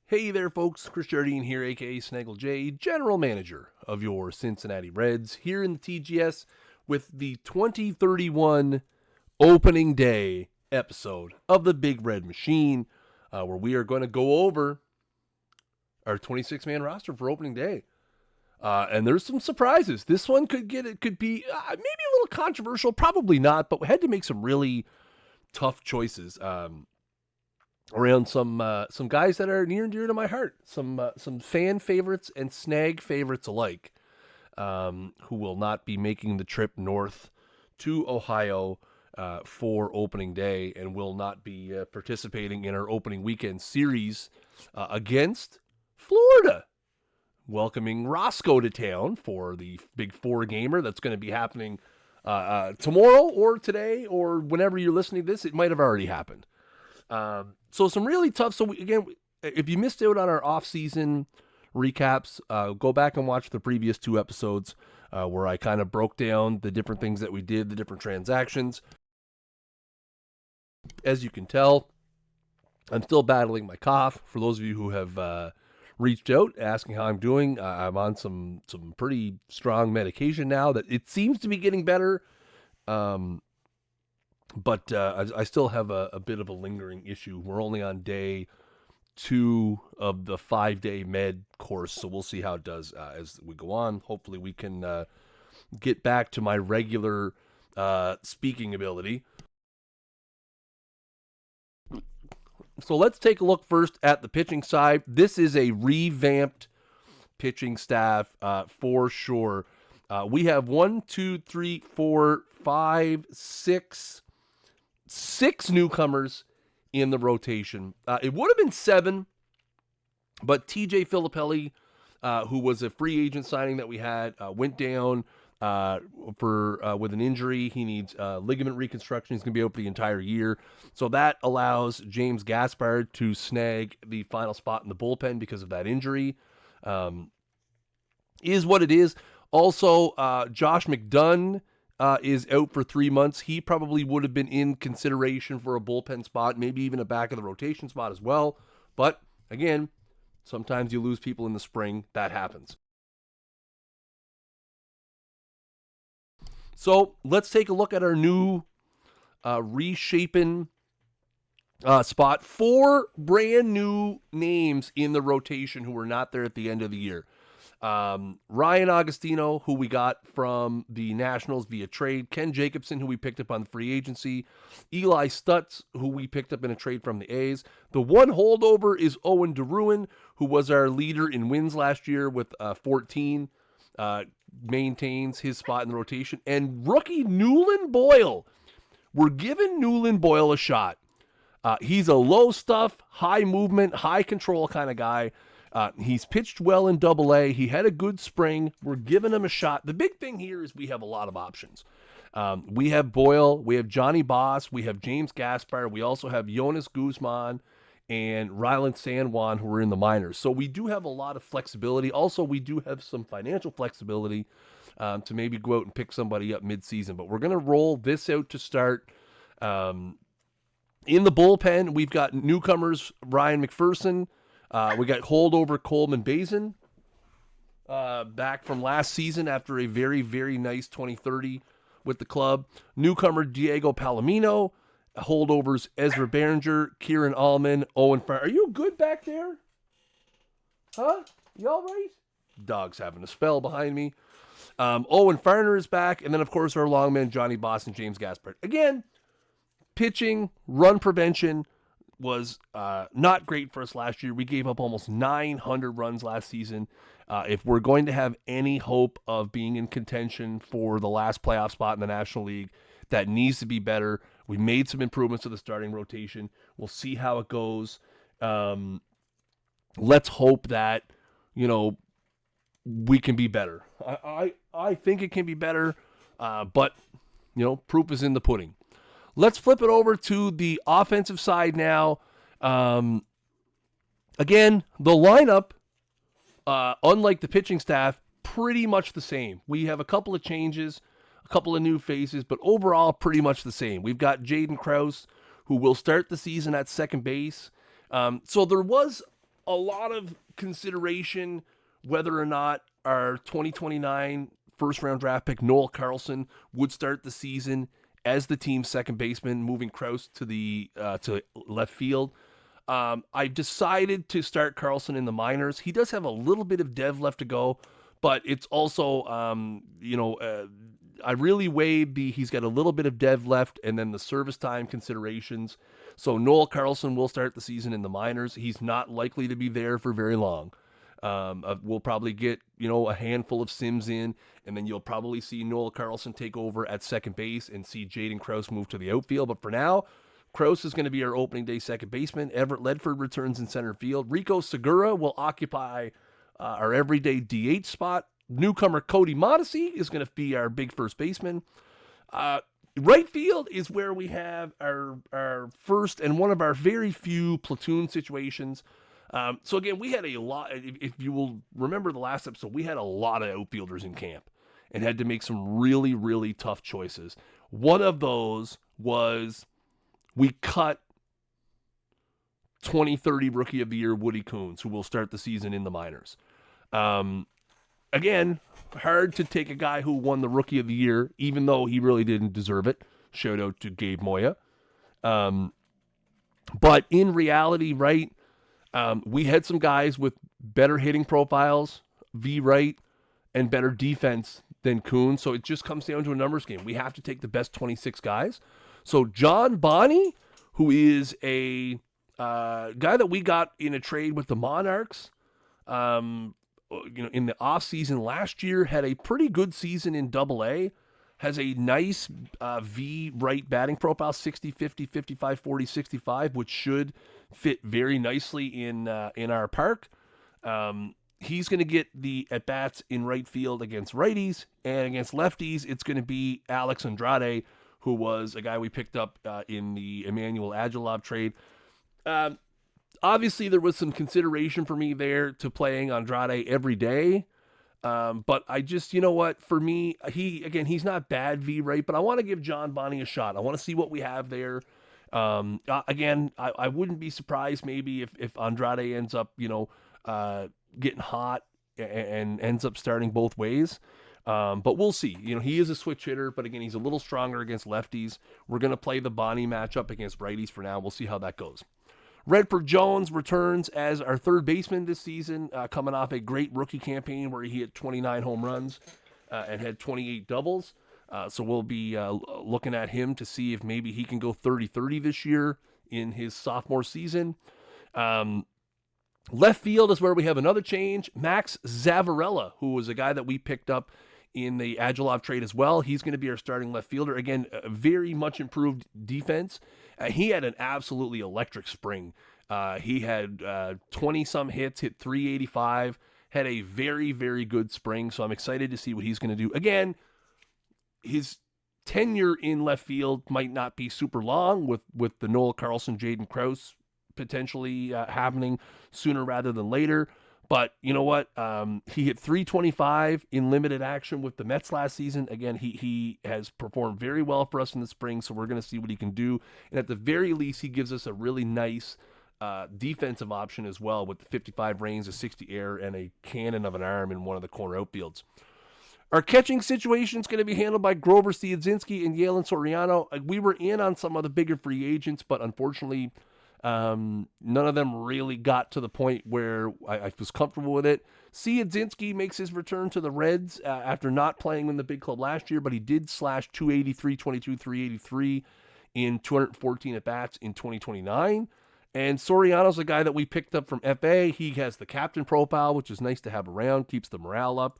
Hey there, folks. Chris Jardine here, aka Snaggle J, General Manager of your Cincinnati Reds, here in the TGS with the 2031 opening day episode of the Big Red Machine, where we are going to go over our 26-man roster for opening day. And there's some surprises. This one could be maybe a little controversial, probably not, but we had to make some really tough choices. Around some guys that are near and dear to my heart, some fan favorites and snag favorites alike, who will not be making the trip north to Ohio for opening day and will not be participating in our opening weekend series against Florida. Welcoming Roscoe to town for the Big Four gamer that's going to be happening tomorrow or today or whenever you're listening to this. It might have already happened. So some really tough. So again, if you missed out on our off-season recaps, go back and watch the previous two episodes where I kind of broke down the different things that we did, the different transactions. As you can tell, I'm still battling my cough. For those of you who have reached out asking how I'm doing, I'm on some pretty strong medication now that it seems to be getting better. But I still have a bit of a lingering issue. We're only on day 2 of the 5-day med course, so we'll see how it does as we go on. Hopefully we can get back to my regular speaking ability. So let's take a look first at the pitching side. This is a revamped pitching staff for sure. We have 6 newcomers in the rotation. It would have been 7, but TJ Filippelli, who was a free agent signing that we had, went down with an injury. He needs ligament reconstruction. He's going to be out for the entire year. So that allows James Gaspard to snag the final spot in the bullpen because of that injury. Is what it is. Also, Josh McDunn is out for 3 months. He probably would have been in consideration for a bullpen spot, maybe even a back of the rotation spot as well. But again, sometimes you lose people in the spring. That happens. So let's take a look at our new reshapen spot. 4 brand new names in the rotation who were not there at the end of the year. Ryan Augustino, who we got from the Nationals via trade. Ken Jacobson, who we picked up on the free agency. Eli Stutz, who we picked up in a trade from the A's. The one holdover is Owen DeRuin, who was our leader in wins last year with 14. Maintains his spot in the rotation. And rookie Newland Boyle. We're giving Newland Boyle a shot. He's a low stuff, high movement, high control kind of guy. He's pitched well in Double-A. He had a good spring. We're giving him a shot. The big thing here is we have a lot of options. We have Boyle. We have Johnny Boss. We have James Gaspard. We also have Jonas Guzman and Ryland San Juan, who are in the minors. So we do have a lot of flexibility. Also, we do have some financial flexibility to maybe go out and pick somebody up midseason. But we're going to roll this out to start. In the bullpen, we've got newcomers Ryan McPherson. We got holdover Coleman Bazin back from last season after a very, very nice 2030 with the club. Newcomer Diego Palomino. Holdovers Ezra Behringer, Kieran Allman, Owen Farner. Are you good back there? Huh? You all right? Dog's having a spell behind me. Owen Farner is back. And then, of course, our longman Johnny Boss and James Gaspard. Again, pitching, run prevention was not great for us last year. We gave up almost 900 runs last season. If we're going to have any hope of being in contention for the last playoff spot in the National League, that needs to be better. We made some improvements to the starting rotation. We'll see how it goes. Let's hope that, we can be better. I think it can be better, but, proof is in the pudding. Let's flip it over to the offensive side now. Again, the lineup, unlike the pitching staff, pretty much the same. We have a couple of changes, a couple of new faces, but overall pretty much the same. We've got Jaden Krause, who will start the season at second base. So there was a lot of consideration whether or not our 2029 first round draft pick Noel Carlson would start the season as the team's second baseman, moving Krause to left field. I decided to start Carlson in the minors. He does have a little bit of dev left to go, but it's also I really weighed he's got a little bit of dev left and then the service time considerations. So Noel Carlson will start the season in the minors. He's not likely to be there for very long. We'll probably get, a handful of Sims in, and then you'll probably see Noel Carlson take over at second base and see Jaden Krause move to the outfield. But for now, Krause is going to be our opening day second baseman. Everett Ledford returns in center field. Rico Segura will occupy our everyday DH spot. Newcomer Cody Modesty is going to be our big first baseman. Right field is where we have our first and one of our very few platoon situations. So again, we had a lot, if you will remember the last episode, we had a lot of outfielders in camp and had to make some really, really tough choices. One of those was we cut 2030 Rookie of the Year Woody Coons, who will start the season in the minors. Again, hard to take a guy who won the Rookie of the Year, even though he really didn't deserve it. Shout out to Gabe Moya. But in reality, right, we had some guys with better hitting profiles, right, and better defense than Coons. So it just comes down to a numbers game. We have to take the best 26 guys. So John Bonney, who is a guy that we got in a trade with the Monarchs, in the offseason last year, had a pretty good season in Double-A, has a nice V right batting profile, 60, 50, 55, 40, 65, which should fit very nicely in our park. He's going to get the at-bats in right field against righties, and against lefties, it's going to be Alex Andrade, who was a guy we picked up in the Emmanuel Agilov trade. Obviously, there was some consideration for me there to Andrade every day. But I just, for me, he's not bad V right, but I want to give John Bonney a shot. I want to see what we have there. I wouldn't be surprised maybe if Andrade ends up, getting hot and ends up starting both ways. But we'll see. He is a switch hitter, but again, he's a little stronger against lefties. We're going to play the Bonney matchup against righties for now. We'll see how that goes. Redford Jones returns as our third baseman this season, coming off a great rookie campaign where he hit 29 home runs and had 28 doubles. So we'll be looking at him to see if maybe he can go 30-30 this year in his sophomore season. Left field is where we have another change. Max Zavarella, who was a guy that we picked up in the Agilov trade as well. He's going to be our starting left fielder. Again, a very much improved defense. He had an absolutely electric spring. He had 20-some hits, hit 385, had a very, very good spring. So I'm excited to see what he's going to do. Again, his tenure in left field might not be super long with the Noel Carlson, Jaden Krause potentially happening sooner rather than later. But you know what? He hit 325 in limited action with the Mets last season. Again, he has performed very well for us in the spring, so we're going to see what he can do. And at the very least, he gives us a really nice defensive option as well with the 55 range, a 60 air, and a cannon of an arm in one of the corner outfields. Our catching situation is going to be handled by Grover Siedzinski and Yalen Soriano. We were in on some of the bigger free agents, but unfortunately, none of them really got to the point where I was comfortable with it. Siedzinski makes his return to the Reds after not playing in the big club last year, but he did slash 283, 22, 383 in 214 at-bats in 2029. And Soriano's a guy that we picked up from FA. He has the captain profile, which is nice to have around, keeps the morale up,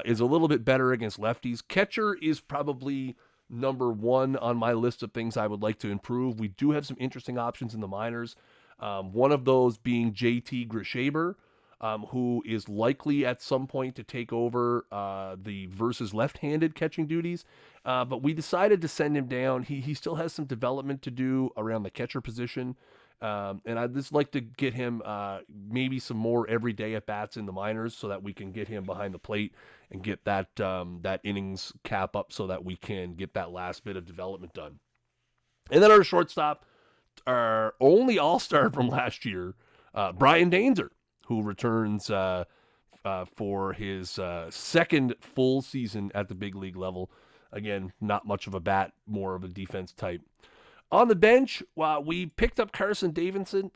is a little bit better against lefties. Catcher is probably number one on my list of things I would like to improve. We do have some interesting options in the minors. One of those being JT Grishaber, who is likely at some point to take over the versus left-handed catching duties. But we decided to send him down. He still has some development to do around the catcher position. And I'd just like to get him maybe some more everyday at-bats in the minors so that we can get him behind the plate and get that innings cap up so that we can get that last bit of development done. And then our shortstop, our only all-star from last year, Brian Daenzer. who returns for his second full season at the big league level. Again, not much of a bat, more of a defense type. On the bench, we picked up Carson Davison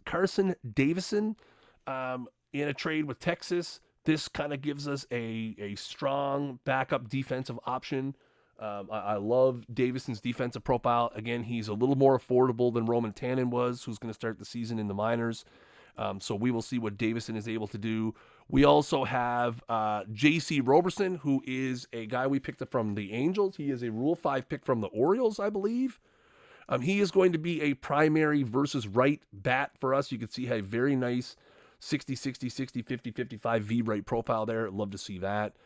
in a trade with Texas. This kind of gives us a strong backup defensive option. I love Davison's defensive profile. Again, he's a little more affordable than Roman Tannen was, who's going to start the season in the minors. So we will see what Davison is able to do. We also have J.C. Roberson, who is a guy we picked up from the Angels. He is a Rule 5 pick from the Orioles, I believe. He is going to be a primary versus right bat for us. You can see a very nice 60, 60, 60, 50, 55 V right profile there. I'd love to see that.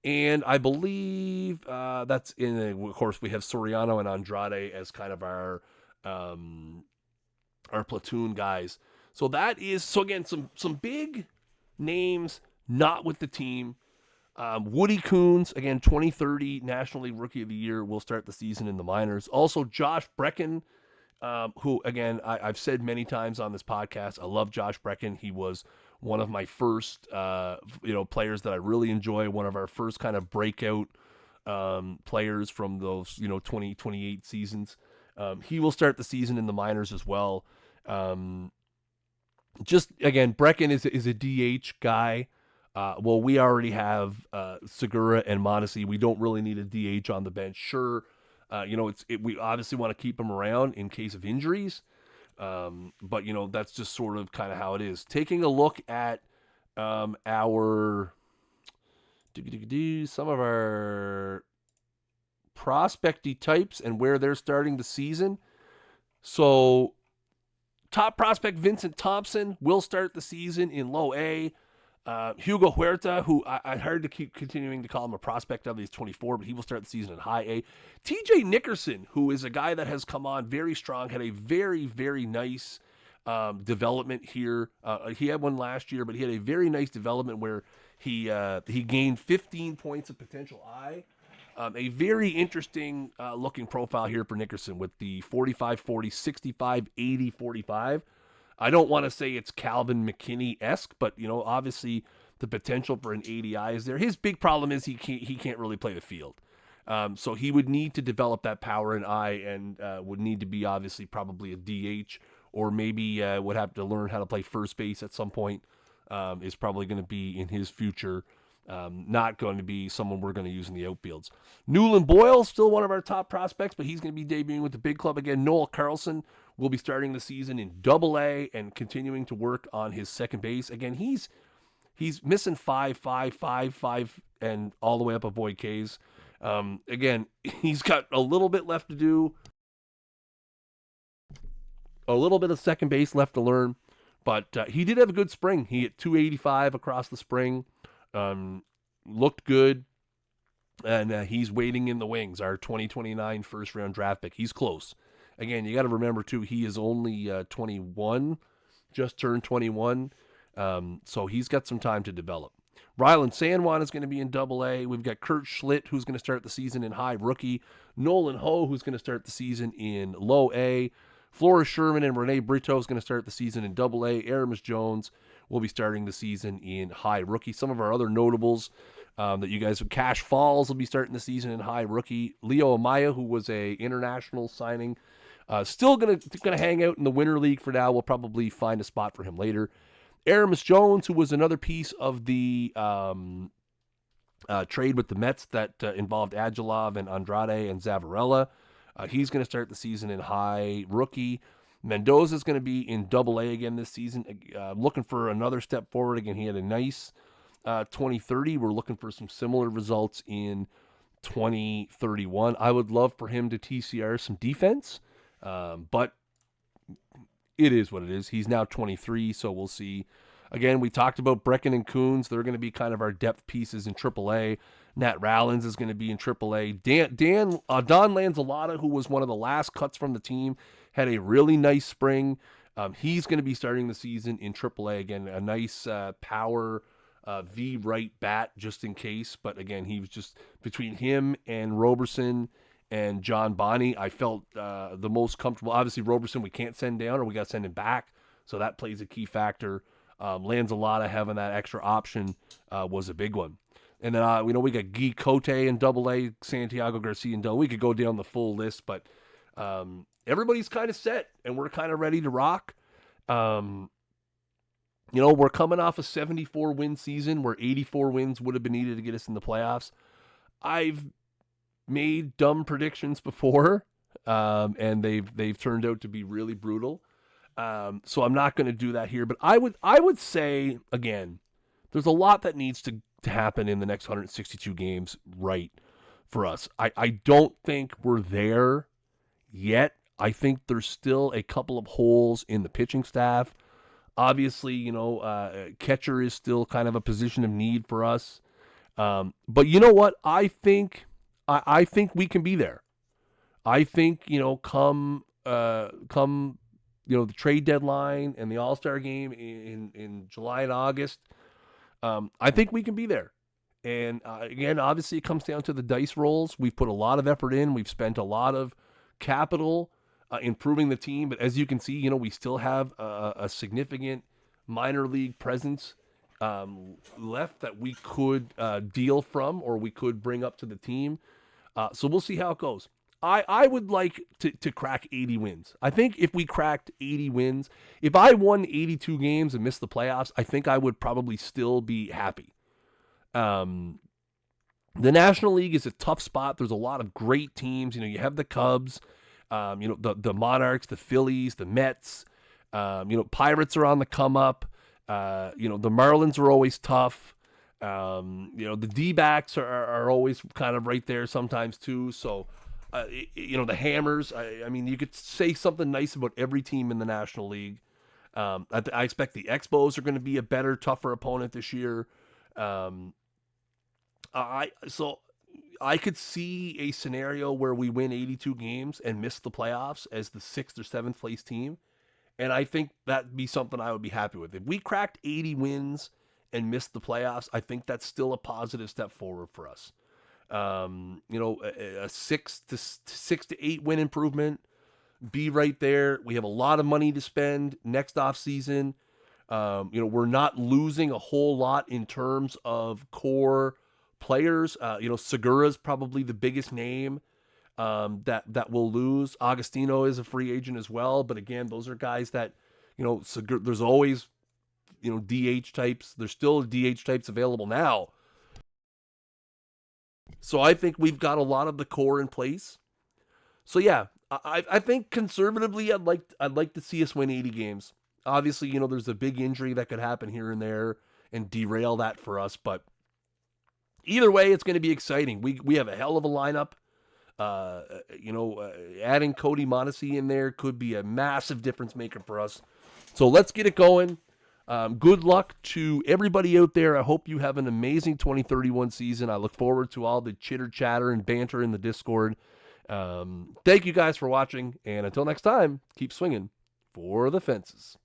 And I believe that's of course, we have Soriano and Andrade as kind of our platoon guys. So again, some big names not with the team. Woody Coons, again, 2030 National League Rookie of the Year, will start the season in the minors. Also, Josh Brecken, who, again, I've said many times on this podcast, I love Josh Brecken. He was one of my first, players that I really enjoy, one of our first kind of breakout players from those, 2028 seasons. He will start the season in the minors as well. Just, again, Brecken is a DH guy. We already have Segura and Mondesi. We don't really need a DH on the bench. Sure, we obviously want to keep him around in case of injuries, but that's just sort of kind of how it is. Taking a look at some of our prospecty types and where they're starting the season. So, top prospect Vincent Thompson will start the season in low A. Hugo Huerta, who I heard to keep continuing to call him a prospect of, he's 24, but he will start the season in high A. TJ Nickerson, who is a guy that has come on very strong, had a very, very nice development here. He had one last year, but he had a very nice development where he gained 15 points of potential I. A very interesting looking profile here for Nickerson with the 45-40, 65-80, 45. I don't want to say it's Calvin McKinney-esque, but, obviously the potential for an ADI is there. His big problem is he can't really play the field. So he would need to develop that power and eye and would need to be obviously probably a DH or maybe would have to learn how to play first base at some point. Is probably going to be in his future. Not going to be someone we're going to use in the outfields. Newland Boyle, still one of our top prospects, but he's going to be debuting with the big club again. Noel Carlson will be starting the season in Double-A and continuing to work on his second base. Again, he's missing 5, 5, 5, 5, and all the way up avoid Ks. Again, he's got a little bit left to do, a little bit of second base left to learn, but he did have a good spring. He hit 285 across the spring. Looked good, and he's waiting in the wings, our 2029 first-round draft pick. He's close. Again, you got to remember, too, he is only 21, just turned 21, so he's got some time to develop. Rylan San Juan is going to be in Double-A. We've got Kurt Schlitt, who's going to start the season in high rookie. Nolan Ho, who's going to start the season in low A. Flora Sherman and Rene Brito is going to start the season in Double-A. Aramis Jones will be starting the season in high rookie. Some of our other notables that you guys, Cash Falls will be starting the season in high rookie. Leo Amaya, who was a international signing, still gonna hang out in the Winter League for now. We'll probably find a spot for him later. Aramis Jones, who was another piece of the trade with the Mets that involved Agilov and Andrade and Zavarella. He's going to start the season in high rookie. Mendoza is going to be in Double-A again this season. Looking for another step forward. Again, he had a nice 2030. We're looking for some similar results in 2031. I would love for him to TCR some defense, but it is what it is. He's now 23, so we'll see. Again, we talked about Brecken and Coons. They're going to be kind of our depth pieces in AAA. Nat Rallins is going to be in AAA. Don Lanzalota, who was one of the last cuts from the team, had a really nice spring. He's going to be starting the season in AAA. Again, a nice power V right bat just in case. But again, he was just between him and Roberson and John Bonney, I felt the most comfortable. Obviously, Roberson we can't send down or we got to send him back. So that plays a key factor. Lanzalota having that extra option was a big one. And then, we got Guy Cote in Double-A, Santiago Garcia in Double. We could go down the full list, but everybody's kind of set, and we're kind of ready to rock. We're coming off a 74-win season where 84 wins would have been needed to get us in the playoffs. I've made dumb predictions before, and they've turned out to be really brutal. So I'm not going to do that here, but I would say, again, there's a lot that needs to happen in the next 162 games right for us. I don't think we're there yet. I think there's still a couple of holes in the pitching staff. Obviously, catcher is still kind of a position of need for us. But you know what? I think we can be there. I think, come the trade deadline and the All-Star game in July and August, I think we can be there. And again, obviously it comes down to the dice rolls. We've put a lot of effort in. We've spent a lot of capital improving the team. But as you can see, we still have a significant minor league presence left that we could deal from or we could bring up to the team. So we'll see how it goes. I would like to crack 80 wins. I think if we cracked 80 wins, if I won 82 games and missed the playoffs, I think I would probably still be happy. The National League is a tough spot. There's a lot of great teams. You have the Cubs, the Monarchs, the Phillies, the Mets. Pirates are on the come up. The Marlins are always tough. The D-backs are always kind of right there sometimes too. So, the Hammers. I mean, you could say something nice about every team in the National League. I expect the Expos are going to be a better, tougher opponent this year. I could see a scenario where we win 82 games and miss the playoffs as the 6th or 7th place team. And I think that'd be something I would be happy with. If we cracked 80 wins and missed the playoffs, I think that's still a positive step forward for us. A 6 to 8 win improvement, be right there. We have a lot of money to spend next off season. We're not losing a whole lot in terms of core players. Segura's probably the biggest name that will lose. Agostino is a free agent as well, but again, those are guys that there's always DH types. There's still DH types available now. So I think we've got a lot of the core in place. So yeah, I think conservatively, I'd like to see us win 80 games. Obviously, there's a big injury that could happen here and there and derail that for us. But either way, it's going to be exciting. We have a hell of a lineup. Adding Cody Mondesi in there could be a massive difference maker for us. So let's get it going. Good luck to everybody out there. I hope you have an amazing 2031 season. I look forward to all the chitter chatter and banter in the Discord. Thank you guys for watching, and until next time, keep swinging for the fences.